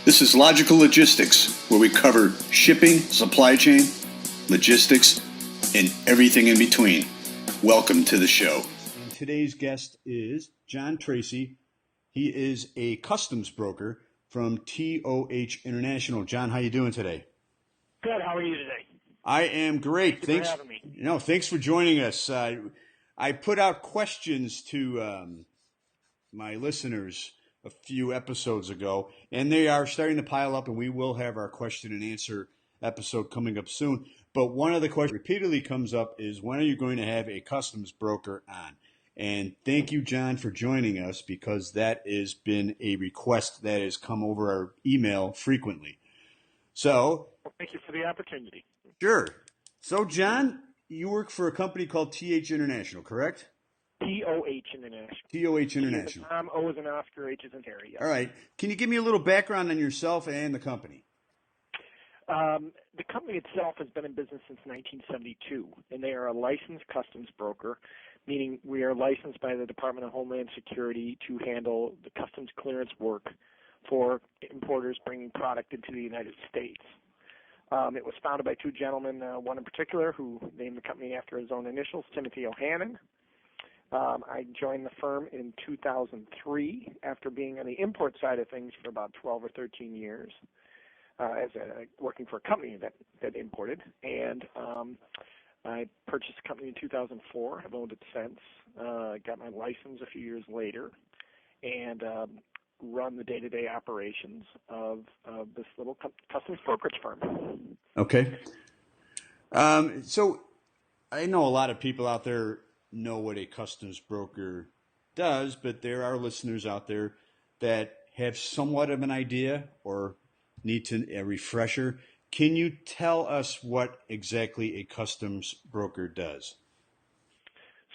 This is Logical Logistics, where we cover shipping, supply chain, logistics, and everything in between. Welcome to the show. And today's guest is John Tracy. He is a customs broker from TOH International. John, how you doing today? Good. How are you today? I am great. Thanks for having me. Thanks for joining us. I put out questions to my listeners a few episodes ago, and they are starting to pile up, and we will have our question and answer episode coming up soon. But one of the questions repeatedly comes up is, when are you going to have a customs broker on? And thank you, John, for joining us, because that has been a request that has come over our email frequently. So, well, thank you for the opportunity. Sure. So, John, you work for a company called TH International, correct? TOH International. TOH International. Tom, O is an Oscar, H is an Harry. Yes. All right. Can you give me a little background on yourself and the company? The company itself has been in business since 1972, and they are a licensed customs broker, meaning we are licensed by the Department of Homeland Security to handle the customs clearance work for importers bringing product into the United States. It was founded by two gentlemen, one in particular who named the company after his own initials, Timothy O'Hannon. I joined the firm in 2003 after being on the import side of things for about 12 or 13 years, working for a company that imported. And I purchased the company in 2004. I've owned it since. Got my license a few years later, and run the day-to-day operations of this little customs brokerage firm. Okay. So I know a lot of people out there know what a customs broker does, but there are listeners out there that have somewhat of an idea or need a refresher. Can you tell us what exactly a customs broker does?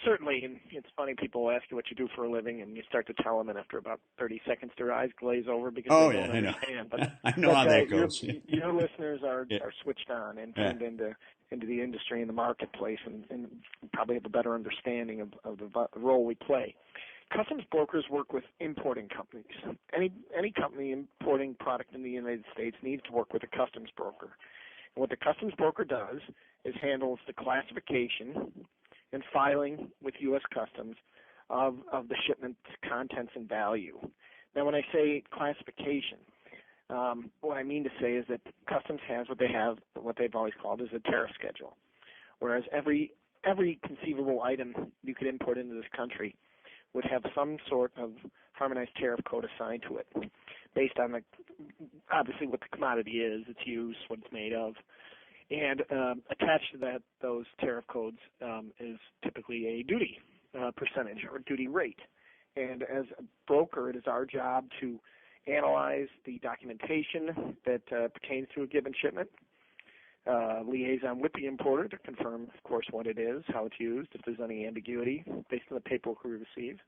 Certainly, and it's funny, people ask you what you do for a living, and you start to tell them, and after about 30 seconds, their eyes glaze over because they don't understand. I know how that goes. Your listeners are switched on and tuned into the industry and the marketplace, and probably have a better understanding of the role we play. Customs brokers work with importing companies. Any company importing product in the United States needs to work with a customs broker. And what the customs broker does is handles the classification and filing with U.S. Customs of the shipment's contents and value. Now, when I say classification, what I mean to say is that Customs has what they've always called is a tariff schedule, whereas every conceivable item you could import into this country would have some sort of harmonized tariff code assigned to it, based on obviously what the commodity is, its use, what it's made of. And attached to those tariff codes is typically a duty percentage or duty rate. And as a broker, it is our job to analyze the documentation that pertains to a given shipment, liaison with the importer to confirm, of course, what it is, how it's used, if there's any ambiguity based on the paperwork we receive,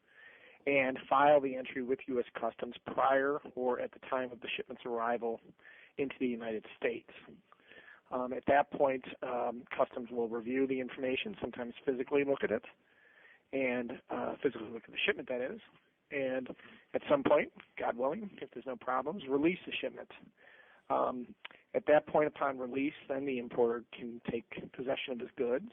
and file the entry with U.S. Customs prior or at the time of the shipment's arrival into the United States. At that point, Customs will review the information, sometimes physically look at it, and physically look at the shipment, that is, and at some point, God willing, if there's no problems, release the shipment. At that point, upon release, then the importer can take possession of his goods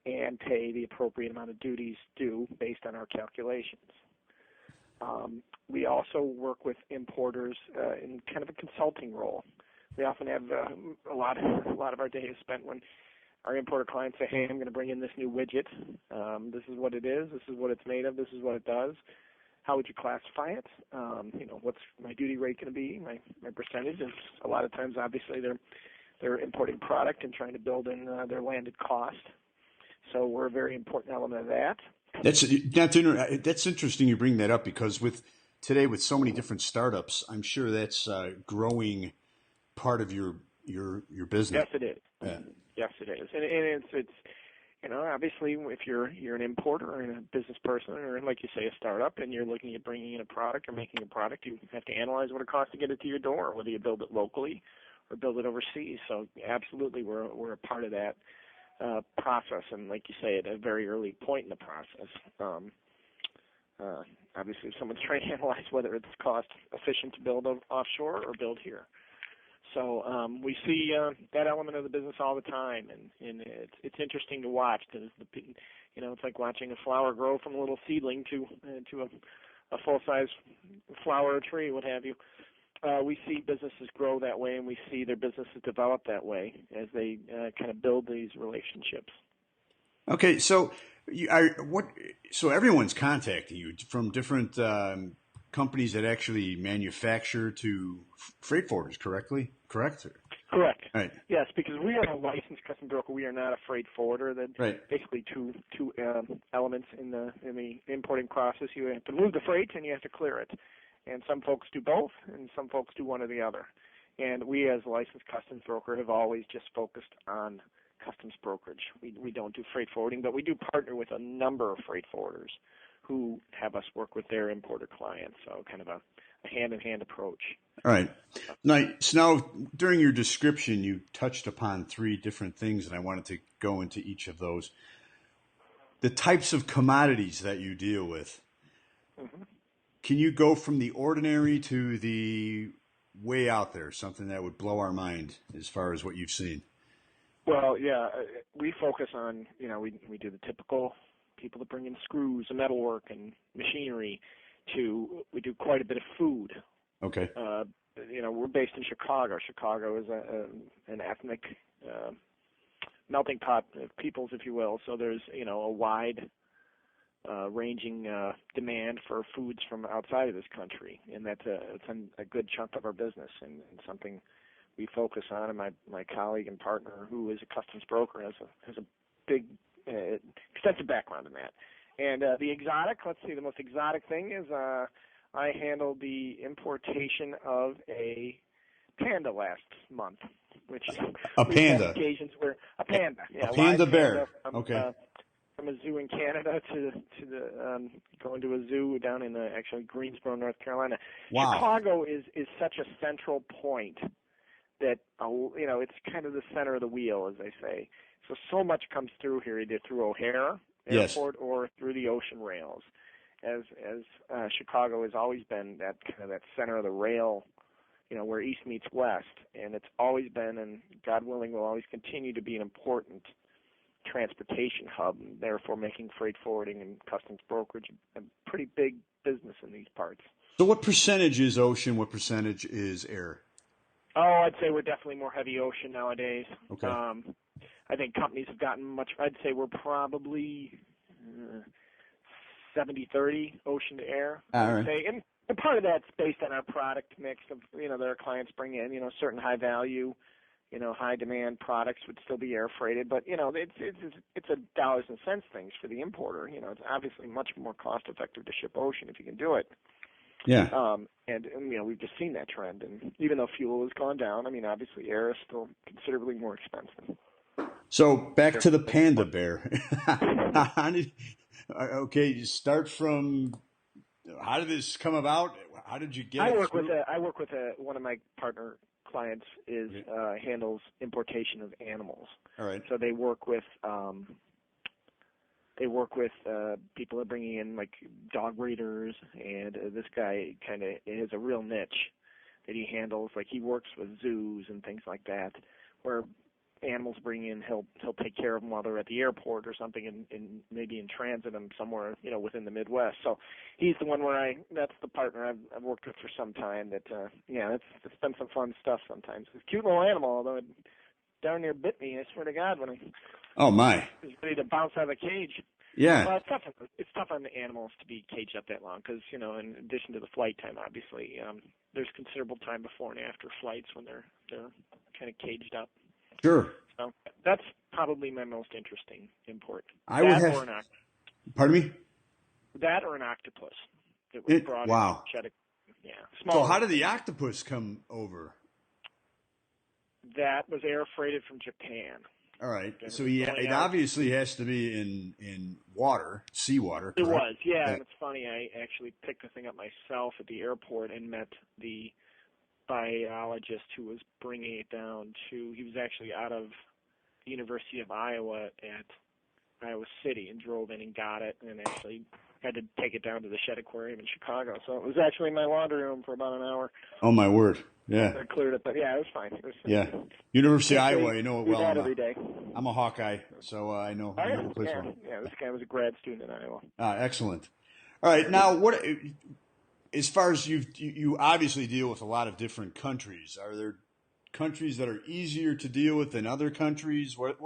and pay the appropriate amount of duties due based on our calculations. We also work with importers in kind of a consulting role. We often have a lot of our day is spent when our importer clients say, "Hey, I'm going to bring in this new widget. This is what it is. This is what it's made of. This is what it does. How would you classify it? What's my duty rate going to be? My percentage?" And a lot of times, obviously, they're importing product and trying to build in their landed cost. So we're a very important element of that. That's interesting you bring that up, because today with so many different startups, I'm sure that's growing part of your business. Yes, it is. Yeah. Yes, it is, and it's obviously if you're an importer or a business person or, like you say, a startup, and you're looking at bringing in a product or making a product, you have to analyze what it costs to get it to your door, whether you build it locally or build it overseas. So absolutely, we're a part of that process, and like you say, at a very early point in the process. obviously if someone's trying to analyze whether it's cost efficient to build offshore or build here. So we see that element of the business all the time, and it's interesting to watch because it's like watching a flower grow from a little seedling to a full-size flower tree, what have you. We see businesses grow that way, and we see their businesses develop that way as they kind of build these relationships. Okay, so so everyone's contacting you from different companies that actually manufacture to freight forwarders, correct? Correct. Right. Yes, because we are a licensed custom broker. We are not a freight forwarder. That right. Basically two elements in the importing process. You have to move the freight and you have to clear it. And some folks do both, and some folks do one or the other. And we, as a licensed customs broker, have always just focused on customs brokerage. We don't do freight forwarding, but we do partner with a number of freight forwarders who have us work with their importer clients. So kind of a hand-in-hand approach. All right. Now, during your description, you touched upon 3 different things, and I wanted to go into each of those. The types of commodities that you deal with. Mm-hmm. Can you go from the ordinary to the way out there, something that would blow our mind as far as what you've seen? Well, yeah, we focus on, we do the typical people that bring in screws and metalwork and machinery we do quite a bit of food. Okay. We're based in Chicago. Chicago is an ethnic melting pot of peoples, if you will. So there's, a wide ranging demand for foods from outside of this country, and it's a good chunk of our business and something we focus on. And my colleague and partner, who is a customs broker, has a big, extensive background in that. And the exotic, the most exotic thing is I handled the importation of a panda last month, which a panda. Occasions where a panda, a panda bear. Panda from a zoo in Canada to going to a zoo down in actually Greensboro, North Carolina. Wow. Chicago is such a central point that it's kind of the center of the wheel, as they say. So much comes through here, either through O'Hare Airport or through the ocean rails. As Chicago has always been that kind of that center of the rail, where east meets west, and it's always been, and God willing, will always continue to be an important transportation hub, and therefore making freight forwarding and customs brokerage a pretty big business in these parts. So what percentage is ocean? What percentage is air? Oh, I'd say we're definitely more heavy ocean nowadays. Okay. I think companies have gotten much. I'd say we're probably 70-30 ocean to air. All right. And part of that's based on our product mix of that our clients bring in. Certain high value, high demand products would still be air freighted, but it's a dollars and cents things for the importer. It's obviously much more cost effective to ship ocean if you can do it. Yeah. And we've just seen that trend, and even though fuel has gone down, obviously air is still considerably more expensive. So back to the panda bear. You start from. How did this come about? How did you get? I work with one of my partner clients handles importation of animals. All right. So they work with people that are bringing in like dog breeders, and this guy kind of has a real niche that he handles. Like he works with zoos and things like that, where animals bring in, he'll take care of them while they're at the airport or something, and maybe in transit them somewhere within the Midwest. So he's the one that's the partner I've worked with for some time. That it's been some fun stuff sometimes. It's a cute little animal, although it darn near bit me. I swear to God, when I was ready to bounce out of the cage. Yeah. Well, it's tough on the animals to be caged up that long because in addition to the flight time, obviously, there's considerable time before and after flights when they're kind of caged up. Sure. So that's probably my most interesting import. Pardon me? That or an octopus. It was brought in. Yeah. So how did the octopus come over? That was air freighted from Japan. All right. So it obviously has to be in water, seawater. It was, yeah. And it's funny, I actually picked the thing up myself at the airport and met the biologist who was bringing it down he was actually out of the University of Iowa at Iowa City and drove in and got it and actually had to take it down to the Shed Aquarium in Chicago. So it was actually in my laundry room for about an hour. Oh, my word. Yeah. I cleared it, but yeah, it was fine. It was, University of Iowa, you know it well. Every day. I'm a Hawkeye, so I know the place well. Yeah, this guy was a grad student in Iowa. Excellent. All right, now what? As far as you obviously deal with a lot of different countries. Are there countries that are easier to deal with than other countries? What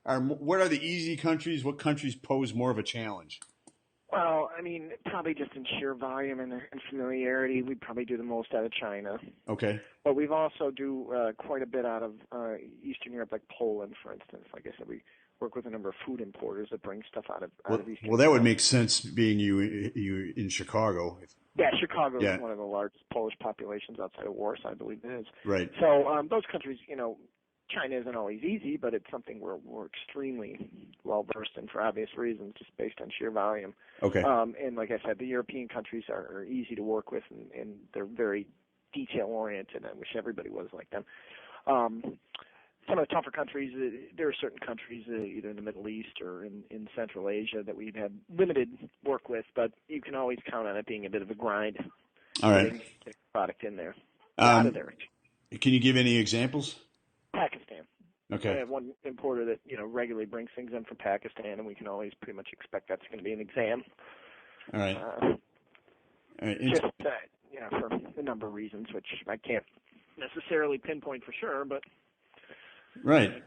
are the easy countries? What countries pose more of a challenge? Well, I mean, probably just in sheer volume and familiarity, we'd probably do the most out of China. Okay. But we've also do quite a bit out of Eastern Europe, like Poland, for instance. Like I said, we work with a number of food importers that bring stuff out of Eastern Europe. Well, that would make sense being you in Chicago. Yeah, Chicago is one of the largest Polish populations outside of Warsaw, I believe it is. Right. So those countries, China isn't always easy, but it's something we're extremely well versed in for obvious reasons, just based on sheer volume. Okay. And like I said, the European countries are easy to work with, and they're very detail oriented. I wish everybody was like them. Some of the tougher countries, there are certain countries, either in the Middle East or in Central Asia, that we've had limited work with, but you can always count on it being a bit of a grind. All right. Getting the product in there. Out of there. Can you give any examples? Pakistan. Okay. I have one importer that regularly brings things in from Pakistan, and we can always pretty much expect that's going to be an exam. All right. Just for a number of reasons, which I can't necessarily pinpoint for sure, but right.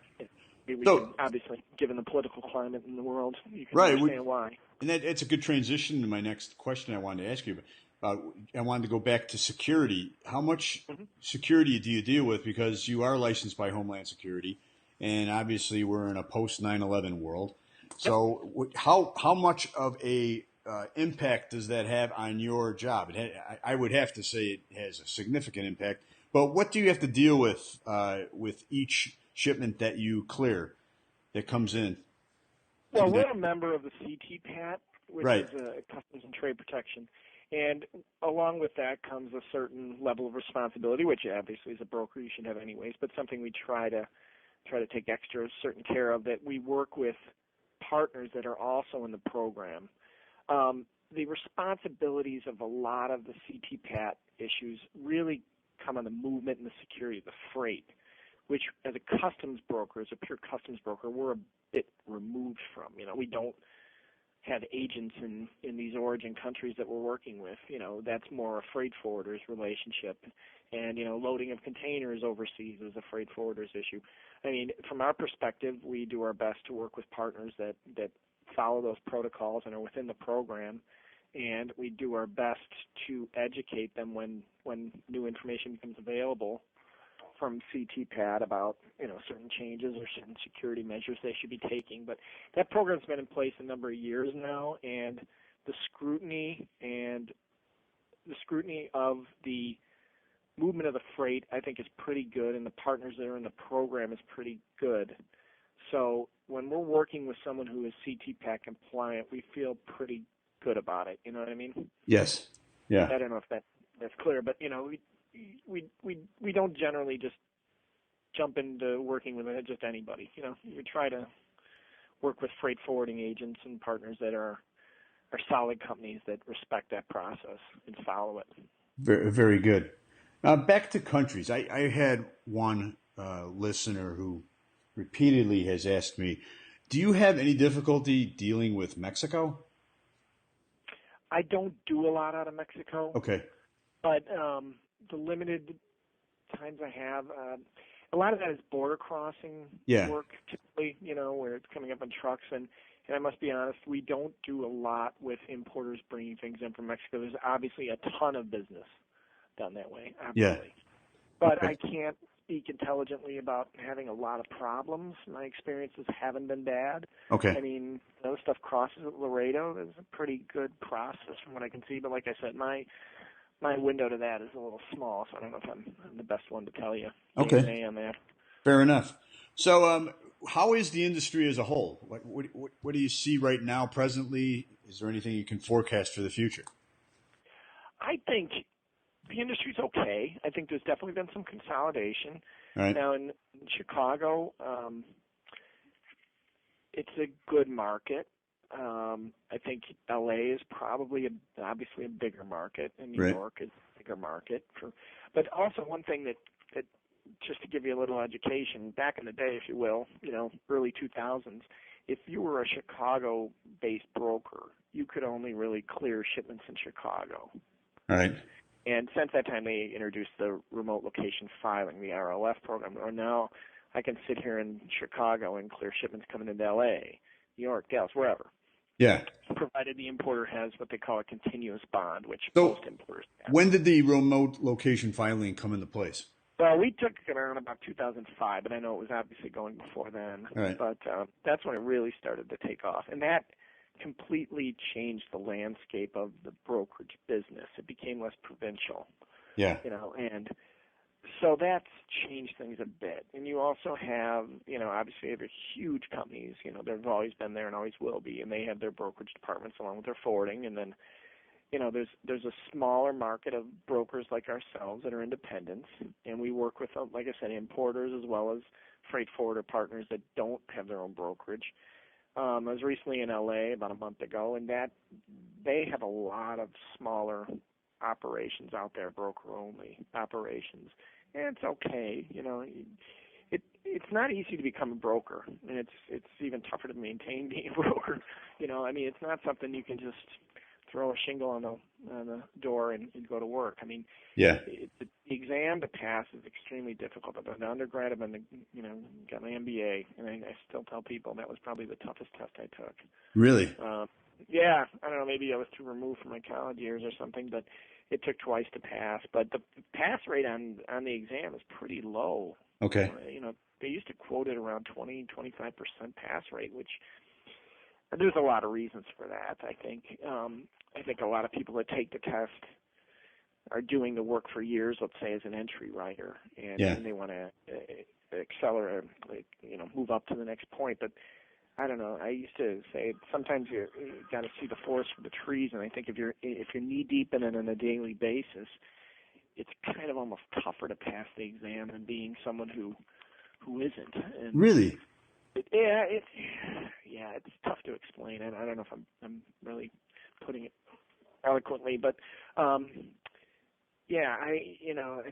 We can, obviously, given the political climate in the world, you can understand why. And it's a good transition to my next question I wanted to ask you. I wanted to go back to security. How much security do you deal with? Because you are licensed by Homeland Security, and obviously we're in a post 9/11 world. So how much of a impact does that have on your job? I would have to say it has a significant impact. But what do you have to deal with each shipment that you clear that comes in? Well, we're a member of the CTPAT, which is Customs and Trade Protection. And along with that comes a certain level of responsibility, which obviously as a broker you should have anyways, but something we try to take extra certain care of, that we work with partners that are also in the program. The responsibilities of a lot of the CTPAT issues really come on the movement and the security of the freight, which as a customs broker, as a pure customs broker, we're a bit removed from. We don't have agents in these origin countries that we're working with. That's more a freight forwarder's relationship. And, loading of containers overseas is a freight forwarder's issue. I mean, from our perspective, we do our best to work with partners that follow those protocols and are within the program, and we do our best to educate them when new information becomes available from CTPAT about certain changes or certain security measures they should be taking. But that program's been in place a number of years now, and the scrutiny of the movement of the freight, I think, is pretty good, and the partners that are in the program is pretty good. So when we're working with someone who is CTPAT compliant, we feel pretty good about it. You know what I mean? Yes. Yeah. I don't know if that's clear, but we don't generally just jump into working with just anybody. We try to work with freight forwarding agents and partners that are solid companies that respect that process and follow it. Very, very good. Back to countries. I had one listener who repeatedly has asked me, do you have any difficulty dealing with Mexico? I don't do a lot out of Mexico. Okay. But the limited times I have, a lot of that is border crossing work, typically, where it's coming up on trucks. And I must be honest, we don't do a lot with importers bringing things in from Mexico. There's obviously a ton of business done that way, obviously. Yeah. But I can't speak intelligently about having a lot of problems. My experiences haven't been bad. Okay. I mean, stuff crosses at Laredo. There's a pretty good process from what I can see. But like I said, my window to that is a little small, so I don't know if I'm the best one to tell you. Okay. On that. Fair enough. So how is the industry as a whole? What do you see right now presently? Is there anything you can forecast for the future? I think the industry's okay. I think there's definitely been some consolidation. Right. Now in Chicago, it's a good market. I think LA is probably obviously a bigger market, and New Right. York is a bigger market. But also one thing that just to give you a little education, back in the day, if you will, early 2000s, if you were a Chicago-based broker, you could only really clear shipments in Chicago. Right. And since that time, they introduced the remote location filing, the RLF program. Or now I can sit here in Chicago and clear shipments coming into LA, New York, Dallas, wherever. Yeah. Provided the importer has what they call a continuous bond, which So most importers have. when did the remote location filing come into place? Well, we took it around about 2005, but I know it was obviously going before then. Right. But that's when it really started to take off. And that completely changed the landscape of the brokerage business. It became less provincial. Yeah. And so that's changed things a bit. And you also have, obviously you have huge companies, they've always been there and always will be, and they have their brokerage departments along with their forwarding. And then, there's a smaller market of brokers like ourselves that are independents, and we work with, like I said, importers as well as freight forwarder partners that don't have their own brokerage. I was recently in LA about a month ago, and that they have a lot of smaller operations out there, broker-only operations. And it's okay, it's not easy to become a broker, and it's even tougher to maintain being a broker. It's not something you can just throw a shingle on the door and go to work. Yeah. The exam to pass is extremely difficult. I've been an undergrad, got my MBA, and I still tell people that was probably the toughest test I took. Really? Yeah, I don't know, maybe I was too removed from my college years or something, but it took twice to pass. But the pass rate on the exam is pretty low. Okay. They used to quote it around 20-25% pass rate, which there's a lot of reasons for that. I think a lot of people that take the test are doing the work for years, let's say as an entry writer, and they want to accelerate, move up to the next point. But I don't know. I used to say sometimes you got to see the forest for the trees, and I think if you're knee deep in it on a daily basis, it's kind of almost tougher to pass the exam than being someone who isn't. And really? It's tough to explain. I don't know if I'm really putting it eloquently, but I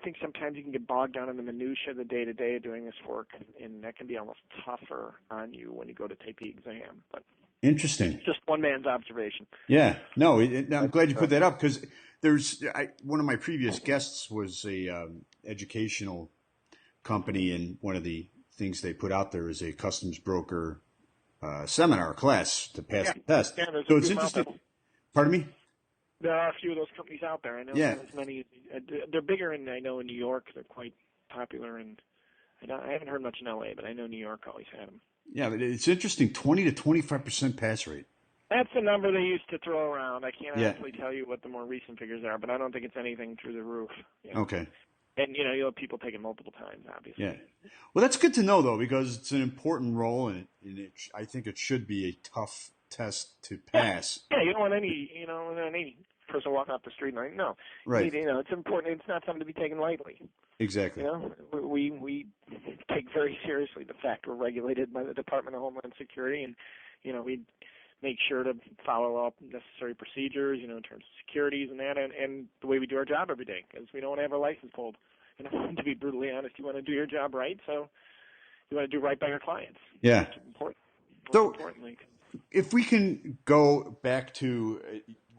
think sometimes you can get bogged down in the minutia of the day-to-day of doing this work, and that can be almost tougher on you when you go to take the exam. But interesting. It's just one man's observation. Yeah. No, I'm glad you put that up because one of my previous guests was a educational company, and one of the things they put out there is a customs broker seminar class to pass the test. Yeah, so it's interesting. Pardon me? There are a few of those companies out there. I know not as many. They're bigger, and I know in New York they're quite popular. And I haven't heard much in LA, but I know New York always had them. Yeah, but it's interesting. 20 to 25% pass rate. That's the number they used to throw around. I can't honestly tell you what the more recent figures are, but I don't think it's anything through the roof. Okay. And you'll have people take it multiple times, obviously. Yeah. Well, that's good to know though, because it's an important role, and I think it should be a tough test to pass. Yeah, you don't want any person walking off the street and no. Right. It's important. It's not something to be taken lightly. Exactly. We take very seriously the fact we're regulated by the Department of Homeland Security, and we make sure to follow up necessary procedures, in terms of securities and that, and the way we do our job every day, because we don't want to have our license pulled. To be brutally honest, you want to do your job right, so you want to do right by your clients. Yeah. That's important. Importantly. If we can go back to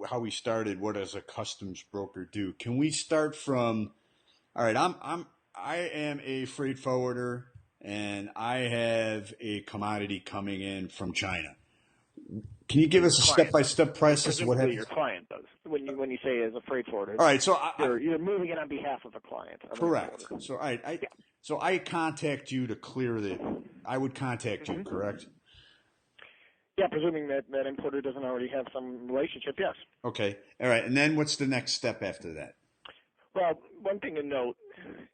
how we started, what does a customs broker do? Can we start from, all right, I am a freight forwarder, and I have a commodity coming in from China. Can you give us a step-by-step process of what happens? Your client does when you say as a freight forwarder. All right, so you're moving it on behalf of a client. Correct. So I contact you to clear I would contact you, correct? Yeah, presuming that importer doesn't already have some relationship, yes. Okay. All right. And then what's the next step after that? Well, one thing to note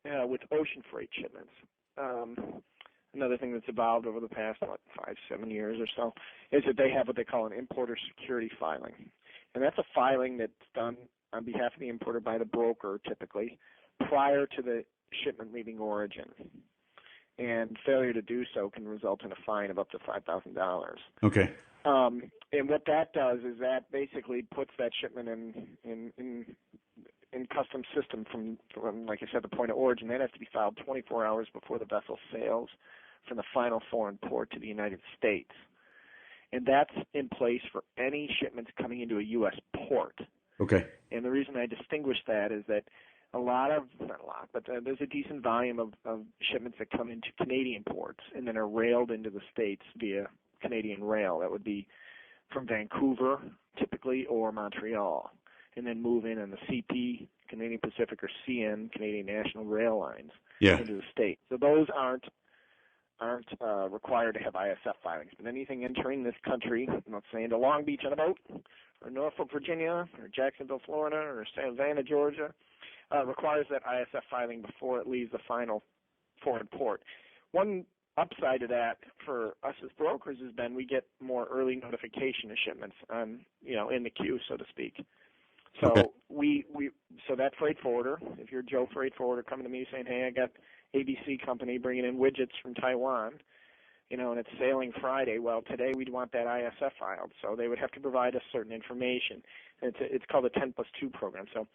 with ocean freight shipments, another thing that's evolved over the past 5-7 years or so, is that they have what they call an importer security filing. And that's a filing that's done on behalf of the importer by the broker, typically, prior to the shipment leaving origin. And failure to do so can result in a fine of up to $5,000. Okay. And what that does is that basically puts that shipment in customs system from, like I said, the point of origin. That has to be filed 24 hours before the vessel sails from the final foreign port to the United States. And that's in place for any shipments coming into a U.S. port. Okay. And the reason I distinguish that is that there's a decent volume of shipments that come into Canadian ports and then are railed into the States via Canadian rail. That would be from Vancouver, typically, or Montreal, and then move in on the CP, Canadian Pacific, or CN, Canadian National Rail lines, into the States. So those aren't required to have ISF filings. But anything entering this country, let's say into Long Beach on a boat, or Norfolk, Virginia, or Jacksonville, Florida, or Savannah, Georgia, requires that ISF filing before it leaves the final foreign port. One upside to that for us as brokers has been we get more early notification of shipments on, in the queue, so to speak. So so that freight forwarder, if you're Joe freight forwarder coming to me saying, hey, I got ABC company bringing in widgets from Taiwan, and it's sailing Friday. Well, today we'd want that ISF filed, so they would have to provide us certain information. It's called a 10+2 program. So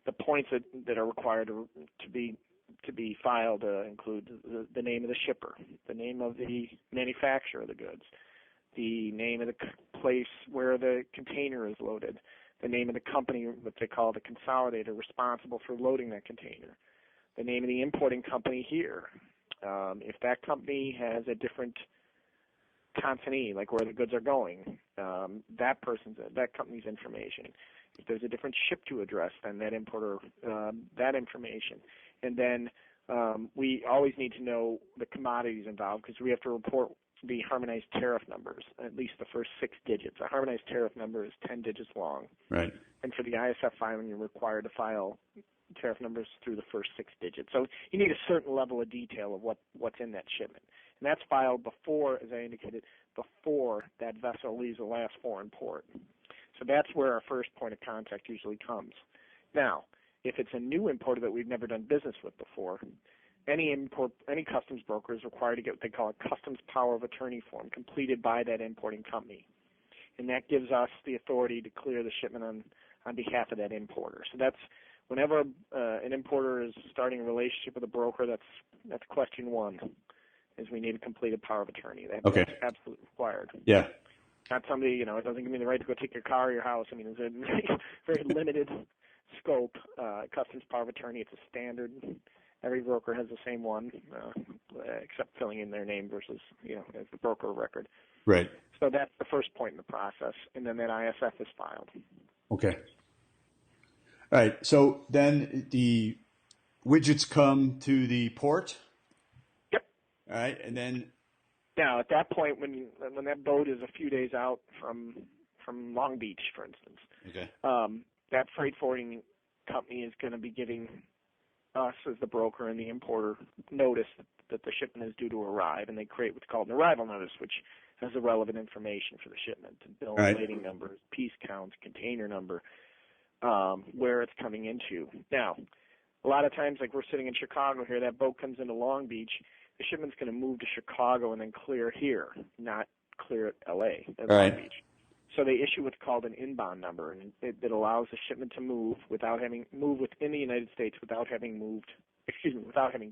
the points that are required to be filed include the name of the shipper, the name of the manufacturer of the goods, the name of the place where the container is loaded, the name of the company, what they call the consolidator, responsible for loading that container, the name of the importing company here. If that company has a different consignee, like where the goods are going, that company's information. If there's a different ship-to address, then that importer, that information. And then we always need to know the commodities involved because we have to report the harmonized tariff numbers, at least the first 6 digits. A harmonized tariff number is 10 digits long. Right. And for the ISF filing, you're required to file tariff numbers through the first 6 digits. So you need a certain level of detail of what's in that shipment. And that's filed before, as I indicated, before that vessel leaves the last foreign port. So that's where our first point of contact usually comes. Now, if it's a new importer that we've never done business with before, any customs broker is required to get what they call a customs power of attorney form completed by that importing company. And that gives us the authority to clear the shipment on behalf of that importer. So that's whenever an importer is starting a relationship with a broker, that's question one, is we need a completed power of attorney. That's absolutely required. Yeah. Not somebody, it doesn't give me the right to go take your car or your house. I mean, it's a very limited scope. Customs power of attorney, it's a standard. Every broker has the same one, except filling in their name versus, as the broker record. Right. So that's the first point in the process, and then that ISF is filed. Okay. All right. So then the widgets come to the port. Yep. All right, and then. Now, at that point, when that boat is a few days out from Long Beach, for instance, that freight forwarding company is going to be giving us as the broker and the importer notice that the shipment is due to arrive, and they create what's called an arrival notice, which has the relevant information for the shipment, bill of lading numbers, piece counts, container number, where it's coming into. Now, a lot of times, like we're sitting in Chicago here, that boat comes into Long Beach, the shipment's going to move to Chicago and then clear here, not clear at L.A., at Long Beach. So they issue what's called an inbound number, and it allows the shipment to move within the United States without having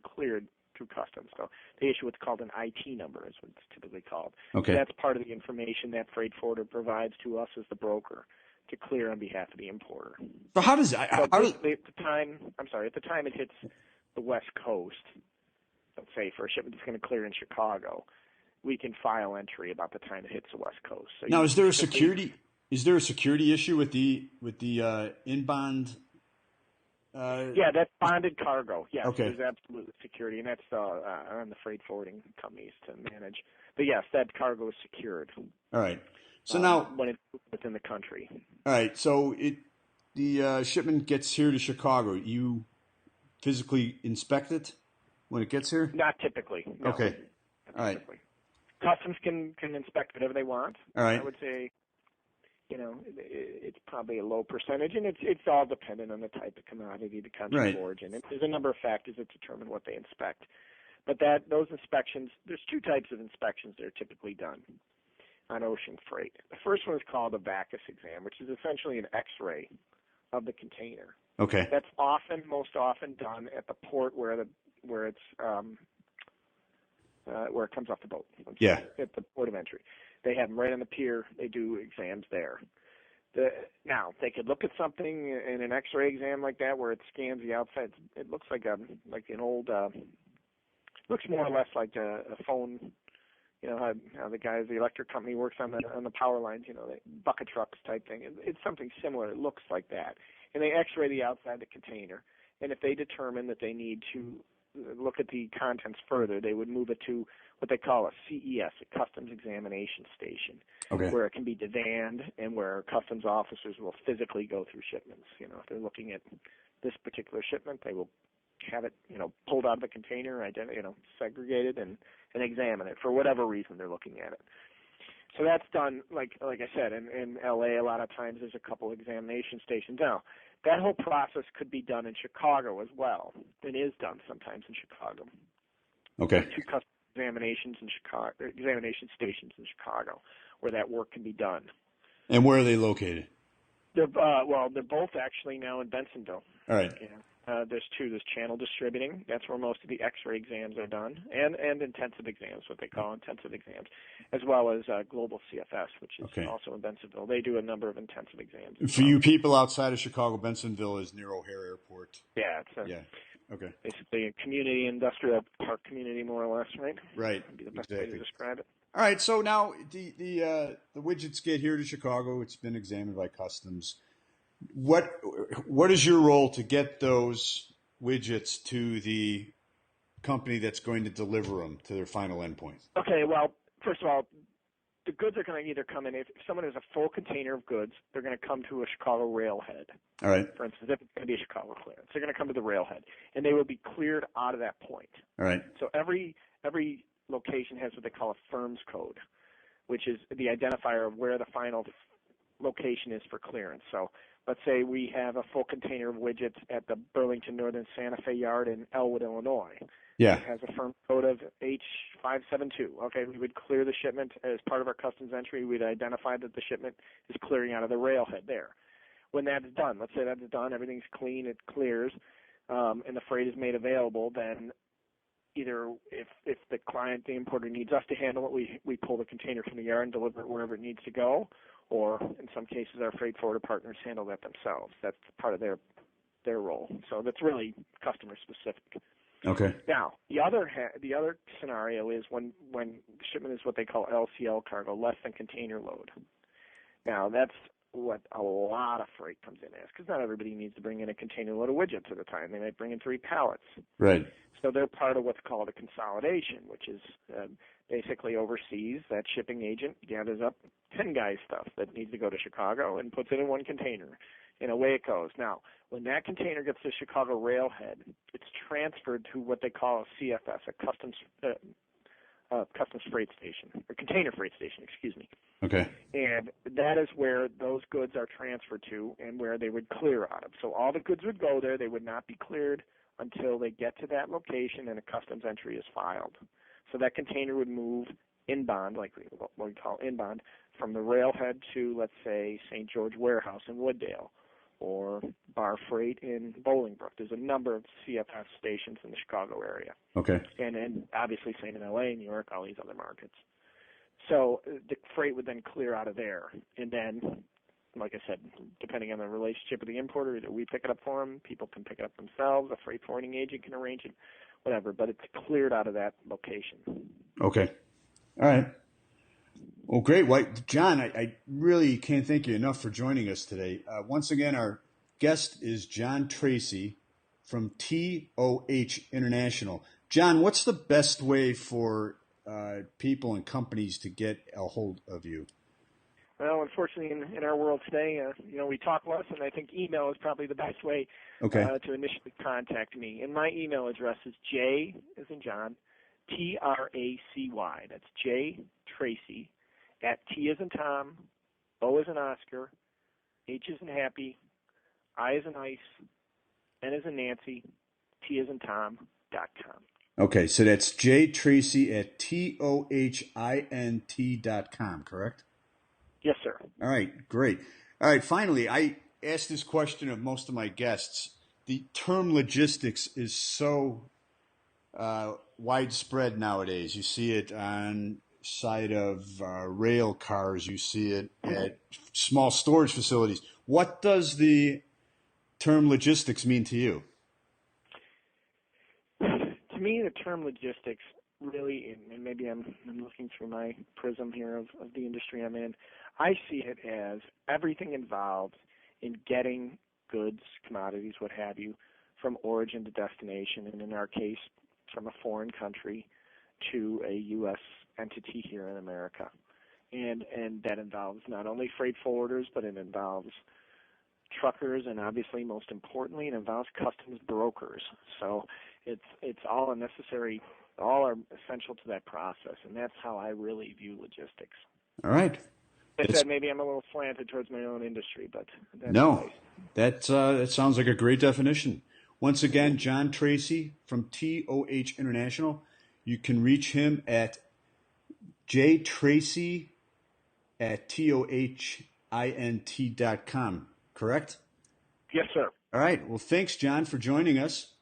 cleared through customs. So they issue what's called an IT number, is what it's typically called. Okay. That's part of the information that freight forwarder provides to us as the broker to clear on behalf of the importer. So how does that? At the time it hits the West Coast, let's say for a shipment that's going to clear in Chicago, we can file entry about the time it hits the West Coast. So now, is there a security issue with the inbound? Yeah, that's bonded cargo. Yes, there's absolute security, and that's on the freight forwarding companies to manage. But yes, that cargo is secured. All right. So now, when it's within the country. All right. So the shipment gets here to Chicago. You physically inspect it when it gets here? Not typically. No. Okay. All right. Customs can inspect whatever they want. All right. I would say, it's probably a low percentage, and it's all dependent on the type of commodity, the country of origin. And there's a number of factors that determine what they inspect. But those inspections, there's 2 types of inspections that are typically done. on ocean freight. The first one is called a VACUS exam, which is essentially an X-ray of the container. Okay. That's most often done at the port where it comes off the boat. Yeah. At the port of entry. They have them right on the pier. They do exams there. Now, they could look at something in an X-ray exam like that where it scans the outside. It looks like an old, looks more or less like a phone. You know how the electric company works on the power lines. You know, the bucket trucks type thing. It's something similar. It looks like that, and they X-ray the outside of the container. And if they determine that they need to look at the contents further, they would move it to what they call a CES, a Customs Examination Station, Okay. where it can be divanned and where customs officers will physically go through shipments. You know, if they're looking at this particular shipment, they will have it, pulled out of the container, segregated, and examine it for whatever reason they're looking at it. So that's done, like I said, in L.A. a lot of times there's a couple examination stations. Now, that whole process could be done in Chicago as well. It is done sometimes in Chicago. Okay. Two customs examination stations in Chicago where that work can be done. And where are they located? They're both actually now in Bensonville. All right. Yeah. There's two. There's Channel Distributing. That's where most of the X-ray exams are done, and intensive exams, what they call intensive exams, as well as Global CFS, which is also in Bensonville. They do a number of intensive exams. For you people outside of Chicago, Bensonville is near O'Hare Airport. Yeah, it's Okay. basically a community, industrial park community, more or less, right? Right. Would be the best way to describe it. All right. So now the widgets get here to Chicago. It's been examined by customs. What is your role to get those widgets to the company that's going to deliver them to their final endpoint? Okay. Well, first of all, the goods are going to either come in. If someone has a full container of goods, they're going to come to a Chicago railhead. All right. For instance, if it's going to be a Chicago clearance, they're going to come to the railhead, and they will be cleared out of that point. All right. So every location has what they call a firms code, which is the identifier of where the final location is for clearance. So let's say we have a full container of widgets at the Burlington Northern Santa Fe Yard in Elwood, Illinois. Yeah. It has a firm code of H572. Okay, we would clear the shipment as part of our customs entry. We'd identify that the shipment is clearing out of the railhead there. When that's done, let's say that's done, everything's clean, it clears, and the freight is made available, then either if the client, the importer, needs us to handle it, we pull the container from the yard and deliver it wherever it needs to go, or in some cases our freight forwarder partners handle that themselves. That's part of their role. So that's really customer specific. Okay. Now, the other scenario is when shipment is what they call LCL cargo, less than container load. Now, that's what a lot of freight comes in as, because not everybody needs to bring in a container load of widgets at a time. They might bring in 3 pallets. Right. So they're part of what's called a consolidation, which is basically overseas. That shipping agent gathers up 10 guys' stuff that needs to go to Chicago and puts it in one container. And away it goes. Now, when that container gets to Chicago railhead, it's transferred to what they call a CFS, a customs freight station, or container freight station, excuse me. Okay. And that is where those goods are transferred to and where they would clear out of. So all the goods would go there. They would not be cleared until they get to that location and a customs entry is filed. So that container would move inbound, like what we call inbound, from the railhead to, let's say, St. George Warehouse in Wooddale, or Bar Freight in Bolingbrook. There's a number of CFS stations in the Chicago area. Okay. And obviously same in L.A., New York, all these other markets. So the freight would then clear out of there. And then, like I said, depending on the relationship with the importer, either we pick it up for them, people can pick it up themselves, a freight forwarding agent can arrange it, whatever. But it's cleared out of that location. Okay. All right. Well, great. Well, John, I really can't thank you enough for joining us today. Once again, our guest is John Tracy from TOH International. John, what's the best way for people and companies to get a hold of you? Well, unfortunately, in our world today, we talk less, and I think email is probably the best way to initially contact me. And my email address is J as in John, Tracy. That's J Tracy at T as in Tom, O as in Oscar, H as in Happy, I as in Ice, N as in Nancy, T as in Tom.com. Okay, so that's jtracy at TOHINT.com, correct? Yes, sir. All right, great. All right, finally, I asked this question of most of my guests. The term logistics is so widespread nowadays. You see it on side of rail cars. You see it at small storage facilities. What does the term logistics mean to you? To me, the term logistics really, and maybe I'm looking through my prism here of the industry I'm in, I see it as everything involved in getting goods, commodities, what have you, from origin to destination, and in our case, from a foreign country to a U.S. entity here in America. And that involves not only freight forwarders, but it involves truckers, and obviously, most importantly, it involves customs brokers. So it's all necessary, all are essential to that process, and that's how I really view logistics. All right. I said maybe I'm a little slanted towards my own industry, but that's no, that sounds like a great definition. Once again, John Tracy from TOH International. You can reach him at jtracy at TOHINT.com, correct? Yes, sir. All right. Well, thanks, John, for joining us.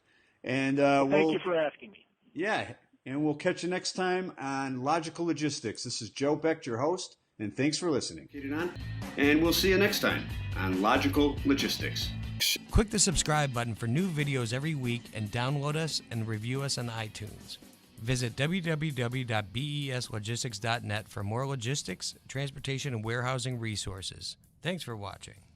And thank you for asking me. Yeah, and we'll catch you next time on Logical Logistics. This is Joe Becht, your host, and thanks for listening. And we'll see you next time on Logical Logistics. Click the subscribe button for new videos every week and download us and review us on iTunes. Visit www.beslogistics.net for more logistics, transportation, and warehousing resources. Thanks for watching.